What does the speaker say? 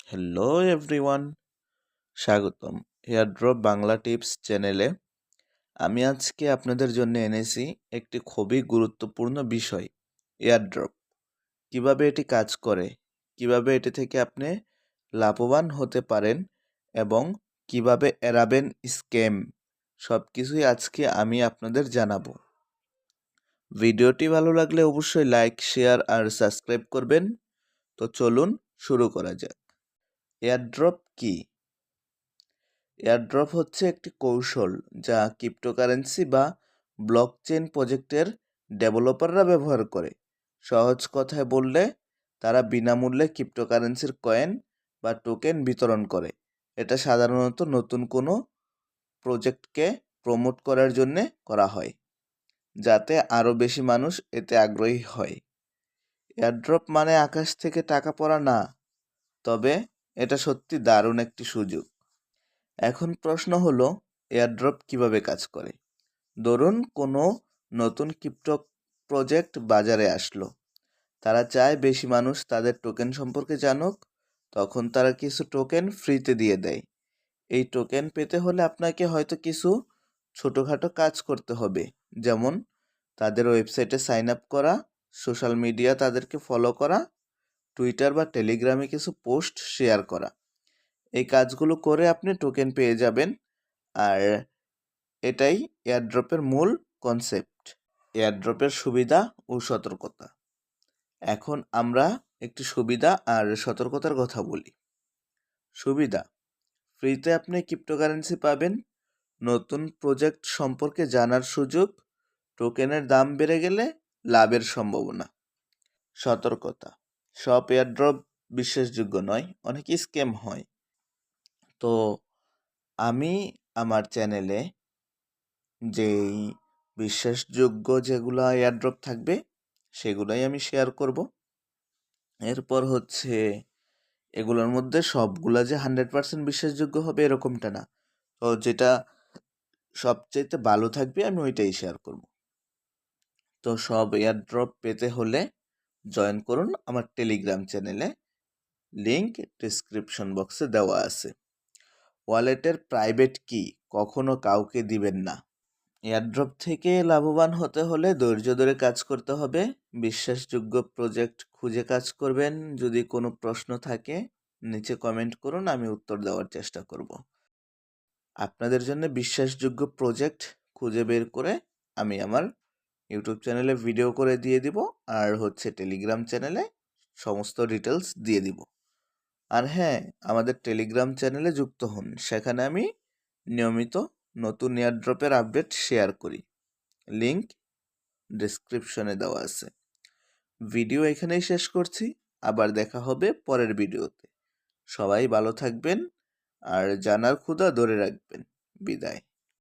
Hello everyone, স্বাগতম airdrop Bangla tips চ্যানেলে। আমি আজকে আপনাদের জন্য এনেছি একটি খুবই গুরুত্বপূর্ণ বিষয়, এয়ারড্রপ। কিভাবে এটি কাজ করে, কিভাবে এটি থেকে আপনি লাভবান হতে পারেন এবং কিভাবে এড়াবেন স্ক্যাম, সব কিছুই আজকে আমি আপনাদের জানাবো। ভিডিওটি ভালো লাগলে অবশ্যই লাইক, শেয়ার আর সাবস্ক্রাইব করবেন। তো চলুন শুরু করা যাক। এয়ারড্রপ কি? এয়ারড্রপ হচ্ছে একটি কৌশল যা ক্রিপ্টোকারেন্সি বা ব্লকচেন প্রজেক্টের ডেভেলপাররা ব্যবহার করে। সহজ কথায় বললে, তারা বিনামূল্যে ক্রিপ্টোকারেন্সির কয়েন বা টোকেন বিতরণ করে। এটা সাধারণত নতুন কোনো প্রজেক্টকে প্রমোট করার জন্যে করা হয়, যাতে আরও বেশি মানুষ এতে আগ্রহী হয়। এয়ারড্রপ মানে আকাশ থেকে টাকা পড়া না, তবে এটা সত্যি দারুণ একটি সুযোগ। এখন প্রশ্ন হলো, এয়ারড্রপ কিভাবে কাজ করে? ধরুন কোনো নতুন ক্রিপ্টো প্রজেক্ট বাজারে আসলো। তারা চায় বেশি মানুষ তাদের টোকেন সম্পর্কে জানুক। তখন তারা কিছু টোকেন ফ্রিতে দিয়ে দেয়। এই টোকেন পেতে হলে আপনাকে হয়তো কিছু ছোটোখাটো কাজ করতে হবে, যেমন তাদের ওয়েবসাইটে সাইন আপ করা, সোশ্যাল মিডিয়া তাদেরকে ফলো করা, টুইটার বা টেলিগ্রামে কিছু পোস্ট শেয়ার করা। এই কাজগুলো করে আপনি টোকেন পেয়ে যাবেন। আর এটাই এয়ারড্রপের মূল কনসেপ্ট। এয়ারড্রপের সুবিধা ও সতর্কতা। এখন আমরা একটি সুবিধা আর সতর্কতার কথা বলি। সুবিধা: ফ্রিতে আপনি ক্রিপ্টোকারেন্সি পাবেন, নতুন প্রজেক্ট সম্পর্কে জানার সুযোগ, টোকেনের দাম বেড়ে গেলে লাভের সম্ভাবনা। সতর্কতা: সব এয়ারড্রপ বিশ্বাসযোগ্য নয়, অনেক স্ক্যাম হয়। তো আমি আমার চ্যানেলে যেই বিশ্বাসযোগ্য যেগুলো এয়ারড্রপ থাকবে সেগুলোই আমি শেয়ার করব। এরপর হচ্ছে, এগুলোর মধ্যে সবগুলা যে 100% বিশ্বাসযোগ্য হবে এরকমটা না। তো যেটা সবচাইতে ভালো থাকবে আমি ওইটাই শেয়ার করব। তো সব এয়ারড্রপ পেতে হলে জয়েন করুন আমার টেলিগ্রাম চ্যানেলে, লিংক ডিসক্রিপশন বক্সে দেওয়া আছে। ওয়ালেটের প্রাইভেট কি কখনো কাউকে দিবেন না। এয়ারড্রপ থেকে লাভবান হতে হলে ধৈর্য ধরে কাজ করতে হবে, বিশ্বাসযোগ্য প্রজেক্ট খুঁজে কাজ করবেন। যদি কোনো প্রশ্ন থাকে নিচে কমেন্ট করুন, আমি উত্তর দেওয়ার চেষ্টা করব। আপনাদের জন্য বিশ্বাসযোগ্য প্রজেক্ট খুঁজে বের করে আমি আমার ইউটিউব চ্যানেলে ভিডিও করে দিয়ে দিব, আর হচ্ছে টেলিগ্রাম চ্যানেলে সমস্ত ডিটেলস দিয়ে দিব। আর হ্যাঁ, আমাদের টেলিগ্রাম চ্যানেলে যুক্ত হন, সেখানে আমি নিয়মিত নতুন এয়ারড্রপের আপডেট শেয়ার করি। লিংক ডেসক্রিপশনে দেওয়া আছে। ভিডিও এখানেই শেষ করছি, আবার দেখা হবে পরের ভিডিওতে। সবাই ভালো থাকবেন আর জানার ক্ষুধা ধরে রাখবেন। বিদায়।